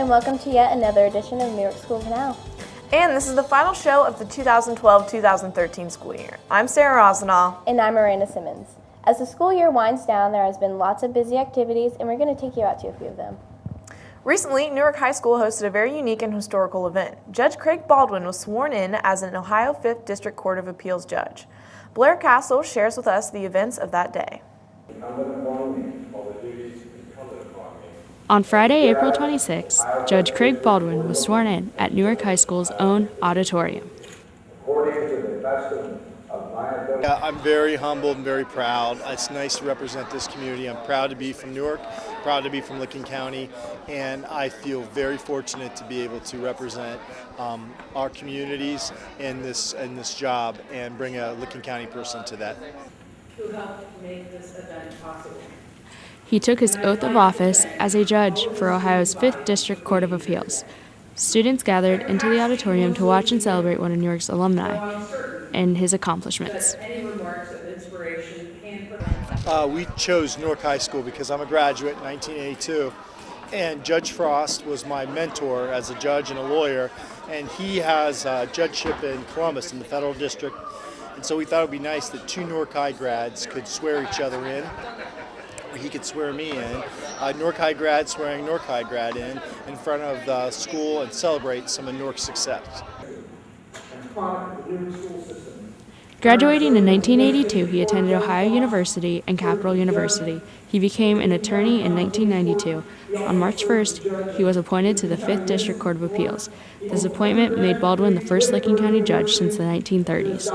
and welcome to yet another edition of Newark Schools Now. And this is the final show of the 2012-2013 school year. I'm Sarah Rosenau. And I'm Miranda Simmons. As the school year winds down, there has been lots of busy activities, and we're going to take you out to a few of them. Recently, Newark High School hosted a very unique and historical event. Judge Craig Baldwin was sworn in as an Ohio 5th District Court of Appeals judge. Blair Castle shares with us the events of that day. On Friday, April 26, Judge Craig Baldwin was sworn in at Newark High School's own auditorium. I'm very humbled and very proud. It's nice to represent this community. I'm proud to be from Newark, proud to be from Licking County, and I feel very fortunate to be able to represent our communities in this job and bring a Licking County person to that. Who helped make this event possible. He took his oath of office as a judge for Ohio's 5th District Court of Appeals. Students gathered into the auditorium to watch and celebrate one of Newark's alumni and his accomplishments. We chose Newark High School because I'm a graduate in 1982, and Judge Frost was my mentor as a judge and a lawyer, and he has a judgeship in Columbus in the federal district, and so we thought it would be nice that two Newark High grads could swear each other in. He could swear me in, Newark High grad swearing Newark High grad in front of the school and celebrate some of Newark's success. Graduating in 1982, he attended Ohio University and Capital University. He became an attorney in 1992. On March 1st, he was appointed to the 5th District Court of Appeals. This appointment made Baldwin the first Licking County judge since the 1930s.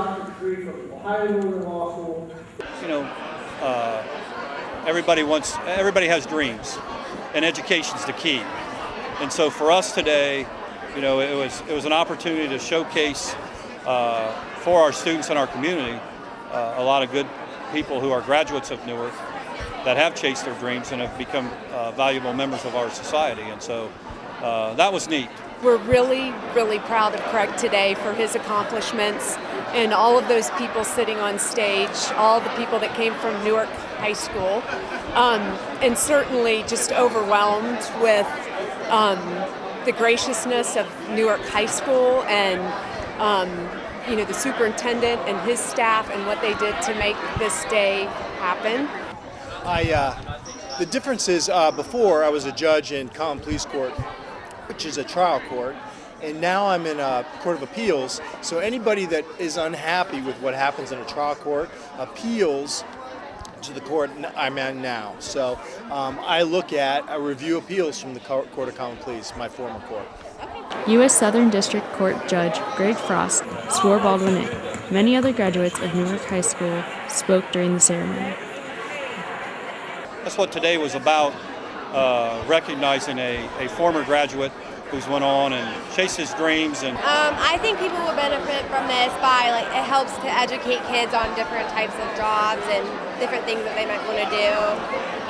Everybody has dreams, and education's the key. And so for us today, it was an opportunity to showcase for our students in our community a lot of good people who are graduates of Newark that have chased their dreams and have become valuable members of our society. And so that was neat. We're really, really proud of Craig today for his accomplishments and all of those people sitting on stage, all the people that came from Newark High School, and certainly just overwhelmed with the graciousness of Newark High School and the superintendent and his staff and what they did to make this day happen. The difference is before I was a judge in Common Pleas Court, which is a trial court, and now I'm in a court of appeals. So anybody that is unhappy with what happens in a trial court appeals to the court I'm in now. So I review appeals from the Court of Common Pleas, my former court. U.S. Southern District Court Judge Greg Frost swore Baldwin in. Many other graduates of Newark High School spoke during the ceremony. That's what today was about, recognizing a former graduate who's went on and chased his dreams. And I think people will benefit from this by it helps to educate kids on different types of jobs and different things that they might want to do,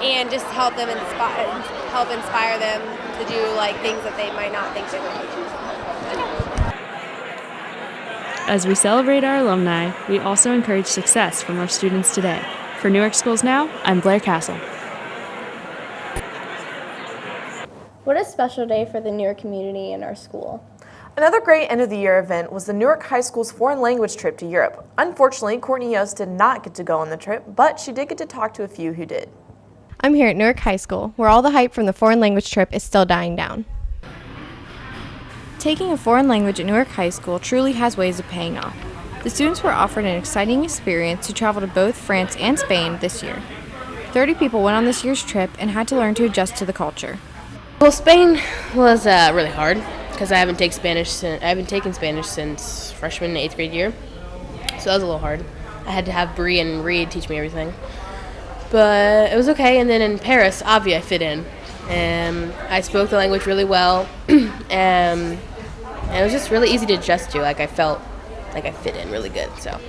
and just help inspire them to do things that they might not think they would do. As we celebrate our alumni, we also encourage success from our students today. For Newark Schools Now, I'm Blair Castle. What a special day for the Newark community and our school. Another great end-of-the-year event was the Newark High School's foreign language trip to Europe. Unfortunately, Courtney Yost did not get to go on the trip, but she did get to talk to a few who did. I'm here at Newark High School, where all the hype from the foreign language trip is still dying down. Taking a foreign language at Newark High School truly has ways of paying off. The students were offered an exciting experience to travel to both France and Spain this year. 30 people went on this year's trip and had to learn to adjust to the culture. Well, Spain was really hard because I haven't taken Spanish since freshman and 8th grade year, so that was a little hard. I had to have Bree and Reed teach me everything, but it was okay. And then in Paris, obviously I fit in, and I spoke the language really well, and it was just really easy to adjust to. I felt like I fit in really good. So.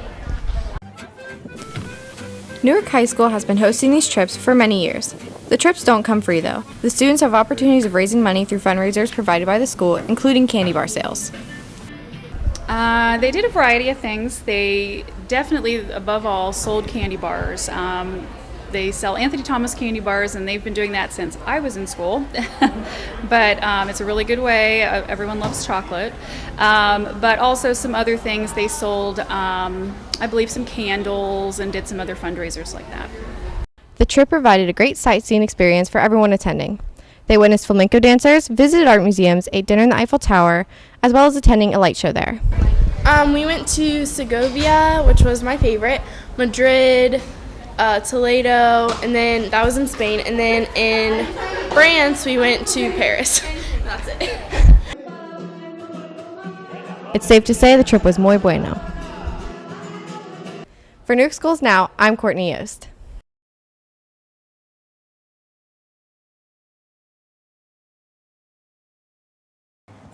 Newark High School has been hosting these trips for many years. The trips don't come free, though. The students have opportunities of raising money through fundraisers provided by the school, including candy bar sales. They did a variety of things. They definitely, above all, sold candy bars. They sell Anthony Thomas candy bars, and they've been doing that since I was in school. But it's a really good way. Everyone loves chocolate. But also some other things. They sold, I believe, some candles and did some other fundraisers like that. The trip provided a great sightseeing experience for everyone attending. They witnessed flamenco dancers, visited art museums, ate dinner in the Eiffel Tower, as well as attending a light show there. We went to Segovia, which was my favorite, Madrid, Toledo, and then that was in Spain. And then in France, we went to Paris. That's it. It's safe to say the trip was muy bueno. For Newark Schools Now, I'm Courtney Yost.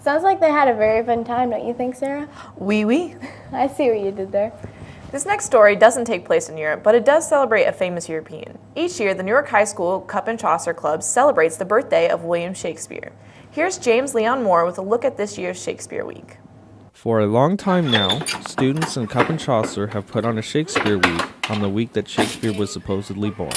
Sounds like they had a very fun time, don't you think, Sarah? Oui. I see what you did there. This next story doesn't take place in Europe, but it does celebrate a famous European. Each year, the Newark High School Cup and Chaucer Club celebrates the birthday of William Shakespeare. Here's James Leon Moore with a look at this year's Shakespeare Week. For a long time now, students in Cup and Chaucer have put on a Shakespeare Week on the week that Shakespeare was supposedly born.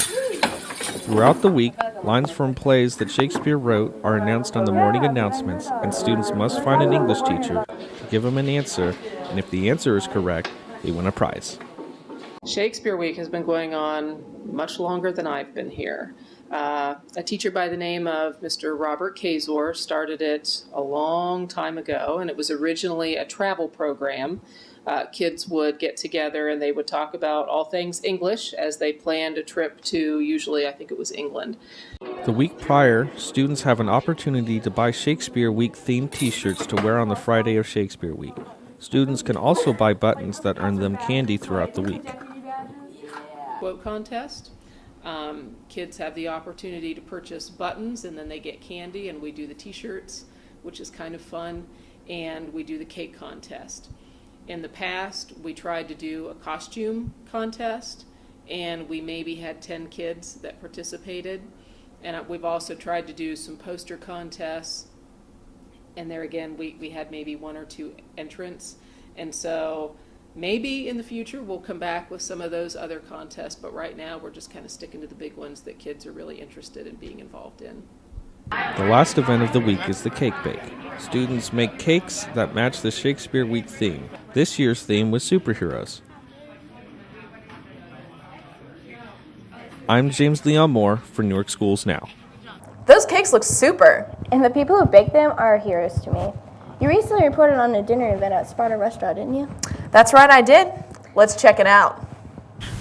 Throughout the week, lines from plays that Shakespeare wrote are announced on the morning announcements, and students must find an English teacher to give them an answer, and if the answer is correct, they win a prize. Shakespeare Week has been going on much longer than I've been here. A teacher by the name of Mr. Robert Kazor started it a long time ago, and it was originally a travel program. Kids would get together and they would talk about all things English as they planned a trip to, usually I think it was England. The week prior, students have an opportunity to buy Shakespeare Week themed t-shirts to wear on the Friday of Shakespeare Week. Students can also buy buttons that earn them candy throughout the week. Quote contest. Kids have the opportunity to purchase buttons and then they get candy, and we do the t-shirts, which is kind of fun, and we do the cake contest. In the past, we tried to do a costume contest, and we maybe had 10 kids that participated. And we've also tried to do some poster contests, and there again, we had maybe 1 or 2 entrants. And so maybe in the future we'll come back with some of those other contests, but right now we're just kind of sticking to the big ones that kids are really interested in being involved in. The last event of the week is the cake bake. Students make cakes that match the Shakespeare Week theme. This year's theme was superheroes. I'm James Leon Moore for Newark Schools Now. Those cakes look super. And the people who bake them are heroes to me. You recently reported on a dinner event at Sparta Restaurant, didn't you? That's right, I did. Let's check it out.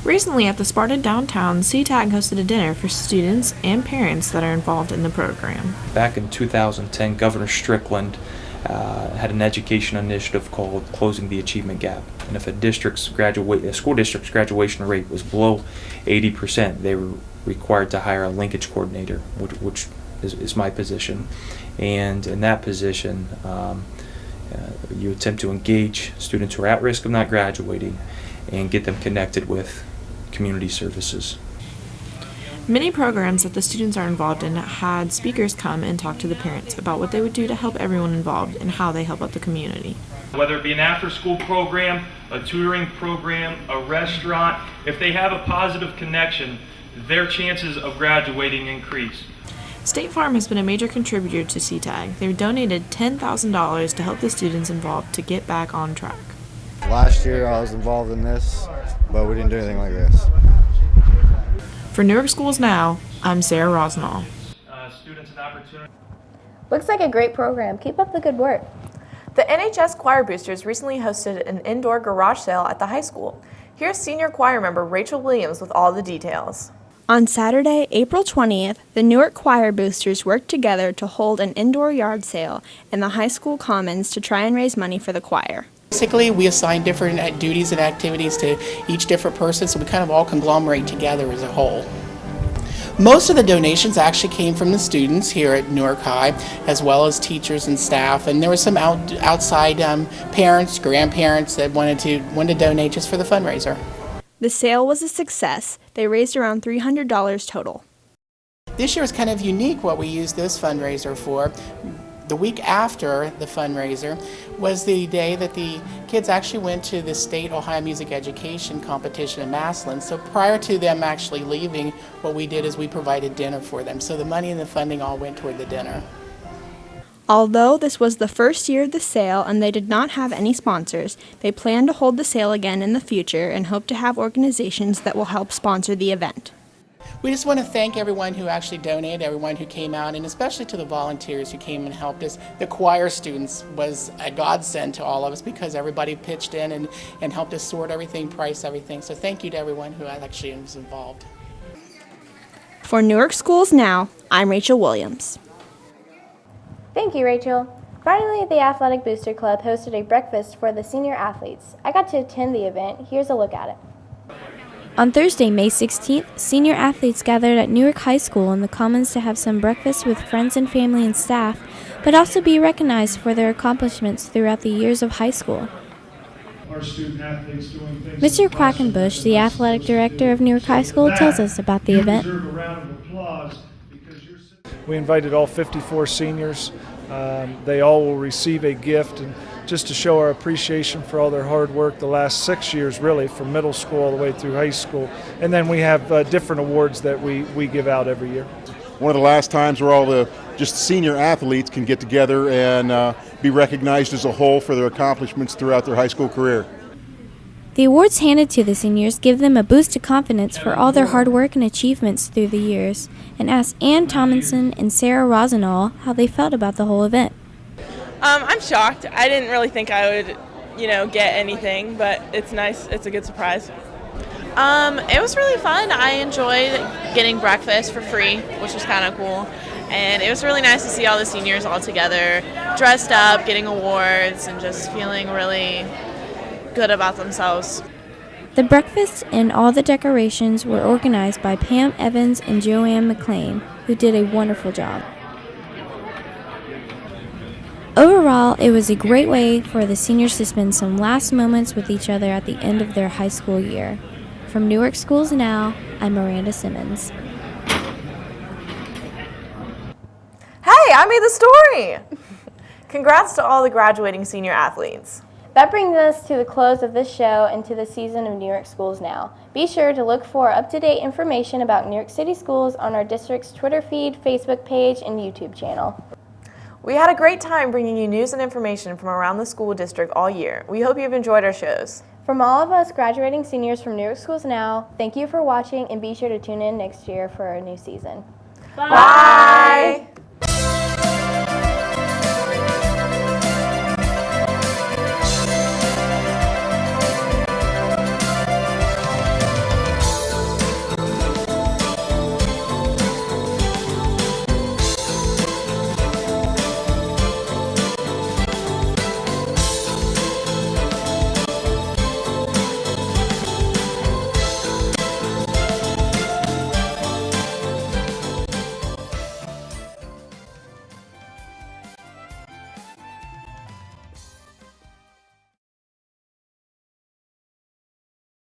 Recently at the Sparta downtown, CTAG hosted a dinner for students and parents that are involved in the program. Back in 2010, Governor Strickland had an education initiative called Closing the Achievement Gap. And if a school district's graduation rate was below 80%, they were required to hire a linkage coordinator, which is my position. And in that position, you attempt to engage students who are at risk of not graduating and get them connected with community services. Many programs that the students are involved in had speakers come and talk to the parents about what they would do to help everyone involved and how they help out the community. Whether it be an after-school program, a tutoring program, a restaurant, if they have a positive connection, their chances of graduating increase. State Farm has been a major contributor to CTAG. They've donated $10,000 to help the students involved to get back on track. Last year I was involved in this, but we didn't do anything like this. For Newark Schools Now, I'm Sarah Rosnall. Students an opportunity. Looks like a great program. Keep up the good work. The NHS Choir Boosters recently hosted an indoor garage sale at the high school. Here's senior choir member Rachel Williams with all the details. On Saturday, April 20th, the Newark Choir Boosters worked together to hold an indoor yard sale in the high school commons to try and raise money for the choir. Basically, we assign different duties and activities to each different person, so we kind of all conglomerate together as a whole. Most of the donations actually came from the students here at Newark High, as well as teachers and staff, and there were some outside parents, grandparents that wanted to donate just for the fundraiser. The sale was a success. They raised around $300 total. This year is kind of unique what we used this fundraiser for. The week after the fundraiser was the day that the kids actually went to the State Ohio Music Education competition in Massillon. So prior to them actually leaving, what we did is we provided dinner for them. So the money and the funding all went toward the dinner. Although this was the first year of the sale and they did not have any sponsors, they plan to hold the sale again in the future and hope to have organizations that will help sponsor the event. We just want to thank everyone who actually donated, everyone who came out, and especially to the volunteers who came and helped us. The choir students was a godsend to all of us because everybody pitched in and helped us sort everything, price everything. So thank you to everyone who actually was involved. For Newark Schools Now, I'm Rachel Williams. Thank you, Rachel. Finally, the Athletic Booster Club hosted a breakfast for the senior athletes. I got to attend the event. Here's a look at it. On Thursday, May 16th, senior athletes gathered at Newark High School in the Commons to have some breakfast with friends and family and staff, but also be recognized for their accomplishments throughout the years of high school. Mr. Quackenbush, the athletic director of Newark High School, tells us about the event. We invited all 54 seniors. They all will receive a gift, and just to show our appreciation for all their hard work the last 6 years, really, from middle school all the way through high school. And then we have different awards that we give out every year. One of the last times where all the just senior athletes can get together and be recognized as a whole for their accomplishments throughout their high school career. The awards handed to the seniors give them a boost of confidence for all their hard work and achievements through the years, and asked Ann Tomlinson and Sarah Rosenall how they felt about the whole event. I'm shocked. I didn't really think I would, get anything, but it's nice. It's a good surprise. It was really fun. I enjoyed getting breakfast for free, which was kind of cool. And it was really nice to see all the seniors all together, dressed up, getting awards, and just feeling really good about themselves. The breakfast and all the decorations were organized by Pam Evans and Joanne McLean, who did a wonderful job. Overall, it was a great way for the seniors to spend some last moments with each other at the end of their high school year. From Newark Schools Now, I'm Miranda Simmons. Hey, I made the story! Congrats to all the graduating senior athletes. That brings us to the close of this show and to the season of Newark Schools Now. Be sure to look for up-to-date information about New York City schools on our district's Twitter feed, Facebook page, and YouTube channel. We had a great time bringing you news and information from around the school district all year. We hope you've enjoyed our shows. From all of us graduating seniors from Newark Schools Now, thank you for watching and be sure to tune in next year for a new season. Bye!